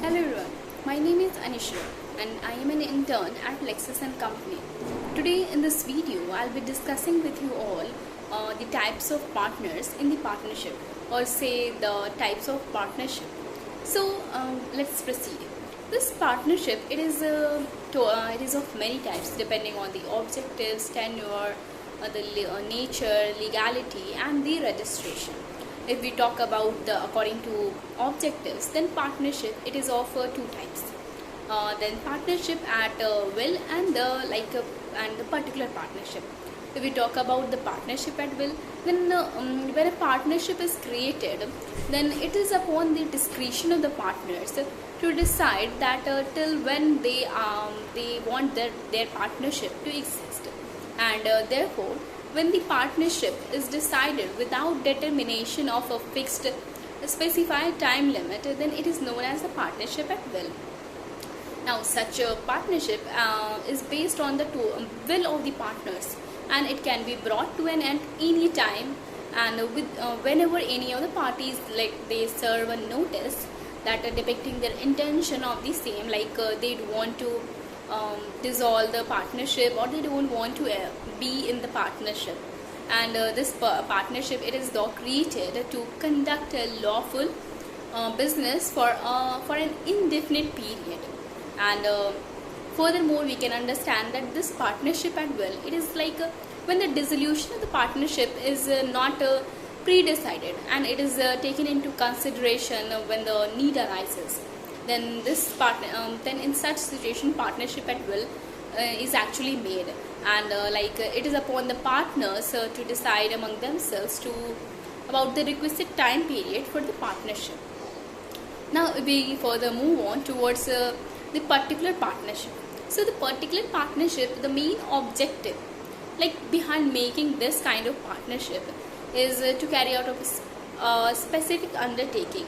Hello everyone, my name is Anisha and I am an intern at Lexus & Company. Today in this video, I'll be discussing with you all the types of partners in the partnership, or say the types of partnership. So let's proceed. This partnership, it is of many types depending on the objectives, tenure, the nature, legality and the registration. If we talk about according to objectives, then partnership, it is of two types. Then partnership at will and the particular partnership. If we talk about the partnership at will, then when a partnership is created, then it is upon the discretion of the partners to decide that till when they want their partnership to exist, and therefore when the partnership is decided without determination of a fixed specified time limit, then it is known as a partnership at will. Now such a partnership is based on the will of the partners, and it can be brought to an end any time, and whenever any of the parties, like, they serve a notice that depicting their intention of the same, they want to dissolve the partnership, or they don't want to be in the partnership. And this partnership, it is though created to conduct a lawful business for an indefinite period. And furthermore, we can understand that this partnership at will, it is when the dissolution of the partnership is not pre-decided, and it is taken into consideration when the need arises. Then then in such situation, partnership at will is actually made, and it is upon the partners to decide among themselves about the requisite time period for the partnership. Now we further move on towards the particular partnership. So the particular partnership, the main objective behind making this kind of partnership is to carry out a specific undertaking.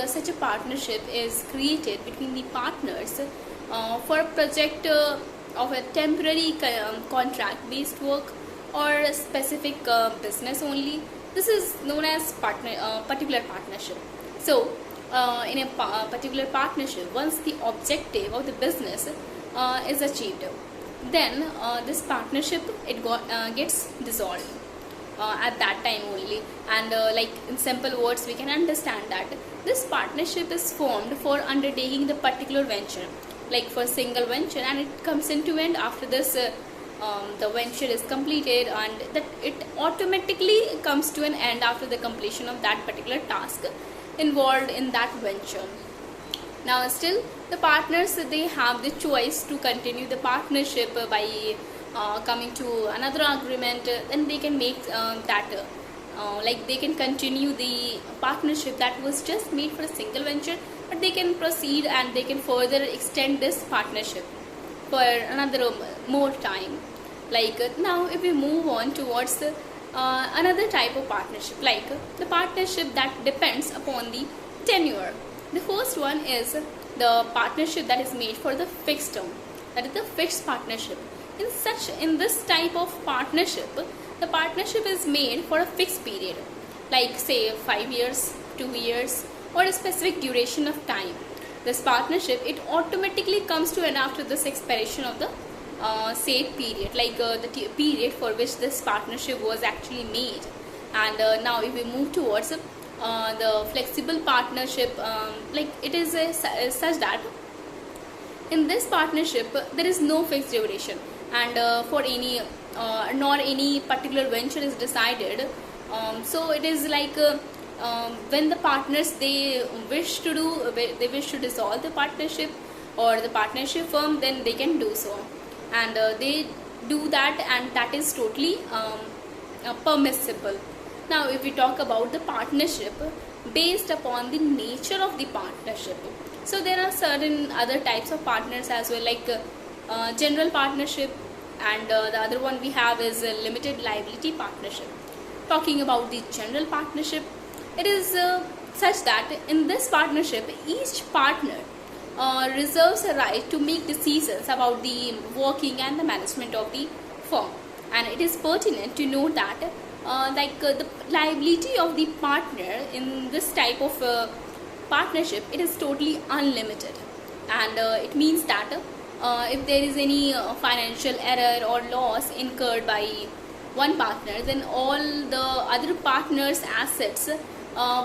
Such a partnership is created between the partners for a project of a temporary contract based work or a specific business only. This is known as particular partnership. So in a particular partnership, once the objective of the business is achieved, then this partnership, it gets dissolved at that time only. And in simple words, we can understand that this partnership is formed for undertaking the particular venture, for single venture, and it comes into end after this the venture is completed, and that it automatically comes to an end after the completion of that particular task involved in that venture. Now still the partners, they have the choice to continue the partnership by coming to another agreement. Then they can make they can continue the partnership that was just made for a single venture, but they can proceed and they can further extend this partnership for another more time. Now if we move on towards another type of partnership, the partnership that depends upon the tenure. The first one is the partnership that is made for the fixed term, that is the fixed partnership. In this type of partnership, the partnership is made for a fixed period, say 5 years, 2 years, or a specific duration of time. This partnership, it automatically comes to an after this expiration of the said period, the period for which this partnership was actually made. And now if we move towards the flexible partnership, it is such that in this partnership there is no fixed duration, and for any nor any particular venture is decided. So it is when the partners, they wish to dissolve the partnership or the partnership firm, then they can do so, and they do that, and that is totally permissible. Now if we talk about the partnership based upon the nature of the partnership, so there are certain other types of partners as well, general partnership, and the other one we have is a limited liability partnership. Talking about the general partnership, it is such that in this partnership, each partner reserves a right to make decisions about the working and the management of the firm, and it is pertinent to note that the liability of the partner in this type of partnership, it is totally unlimited, and it means that if there is any financial error or loss incurred by one partner, then all the other partners' assets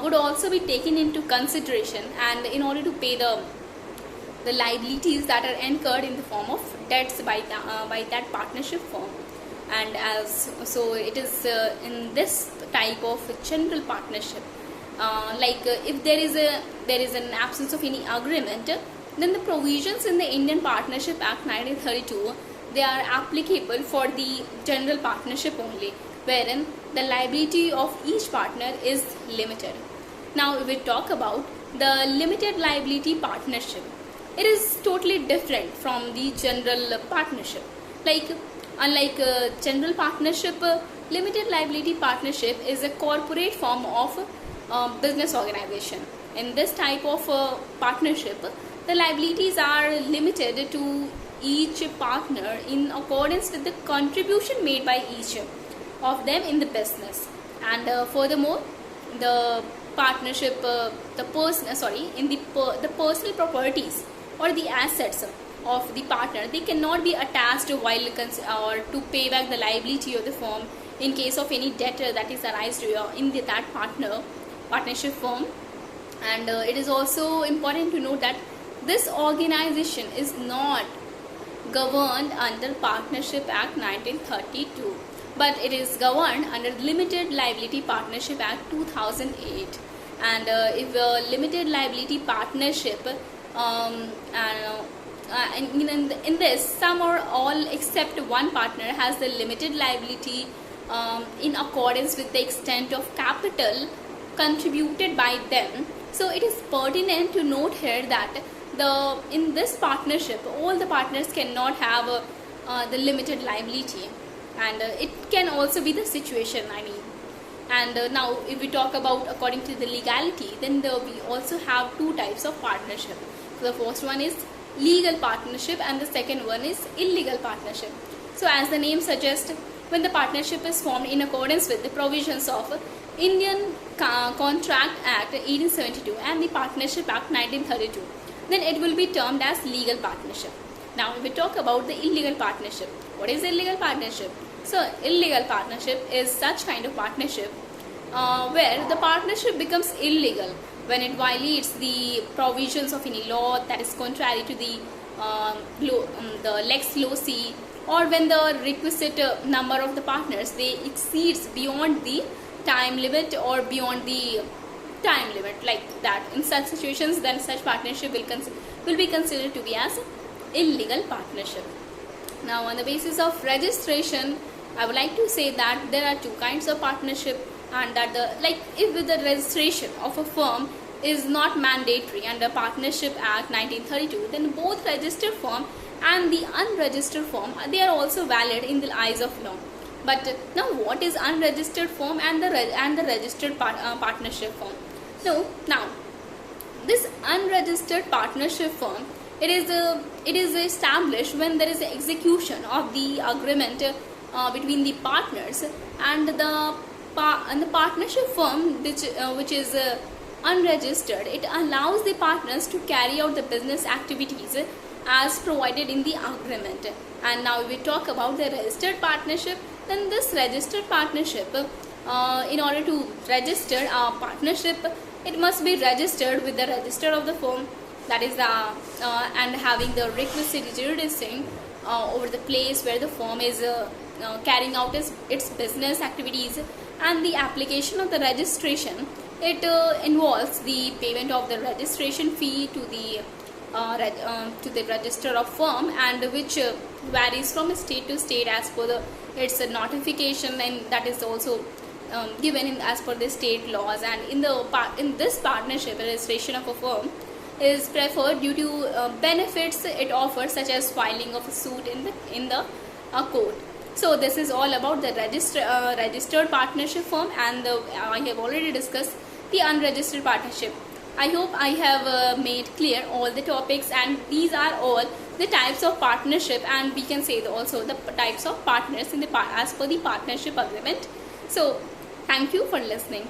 would also be taken into consideration, and in order to pay the liabilities that are incurred in the form of debts by that partnership firm. And as so it is in this type of general partnership, if there is an absence of any agreement, then the provisions in the Indian Partnership Act 1932, they are applicable for the general partnership only, wherein the liability of each partner is limited. Now if we talk about the limited liability partnership, it is totally different from the general partnership. Unlike general partnership, limited liability partnership is a corporate form of business organization. In this type of partnership, the liabilities are limited to each partner in accordance with the contribution made by each of them in the business. And furthermore, the partnership, the personal properties or the assets of the partner, they cannot be attached while or to pay back the liability of the firm in case of any debt that is arised in that partnership firm. And it is also important to note that this organization is not governed under Partnership Act 1932, but it is governed under Limited Liability Partnership Act 2008. And if a limited liability partnership in this, some or all except one partner has the limited liability in accordance with the extent of capital contributed by them. So it is pertinent to note here that in this partnership, all the partners cannot have the limited liability, and it can also be the situation, And now if we talk about according to the legality, then we also have two types of partnership. So the first one is legal partnership and the second one is illegal partnership. So as the name suggests, when the partnership is formed in accordance with the provisions of Indian Contract Act 1872 and the Partnership Act 1932, then it will be termed as legal partnership. Now if we talk about the illegal partnership, what is illegal partnership? So illegal partnership is such kind of partnership where the partnership becomes illegal when it violates the provisions of any law that is contrary to the lex loci, or when the requisite number of the partners they exceeds beyond the time limit or beyond the time limit, like that. In such situations, then such partnership will be considered to be as illegal partnership. Now on the basis of registration, I would like to say that there are two kinds of partnership, and that if the registration of a firm is not mandatory under Partnership Act 1932, then both registered firm and the unregistered firm, they are also valid in the eyes of law. But now what is unregistered firm and the registered partnership firm? So now this unregistered partnership firm, it is established when there is execution of the agreement between the partners, and the partnership firm which is unregistered, it allows the partners to carry out the business activities as provided in the agreement. And now if we talk about the registered partnership, then this registered partnership, in order to register a partnership, it must be registered with the register of the firm, that is and having the requisite jurisdiction over the place where the firm is carrying out its business activities. And the application of the registration, it involves the payment of the registration fee to the register of firm, and which varies from state to state as per its notification, and that is also given as per the state laws. And in this partnership, registration of a firm is preferred due to benefits it offers, such as filing of a suit in the court. So this is all about the registered partnership firm, and I have already discussed the unregistered partnership. I hope I have made clear all the topics, and these are all the types of partnership, and we can say also the types of partners as per the partnership agreement. So thank you for listening.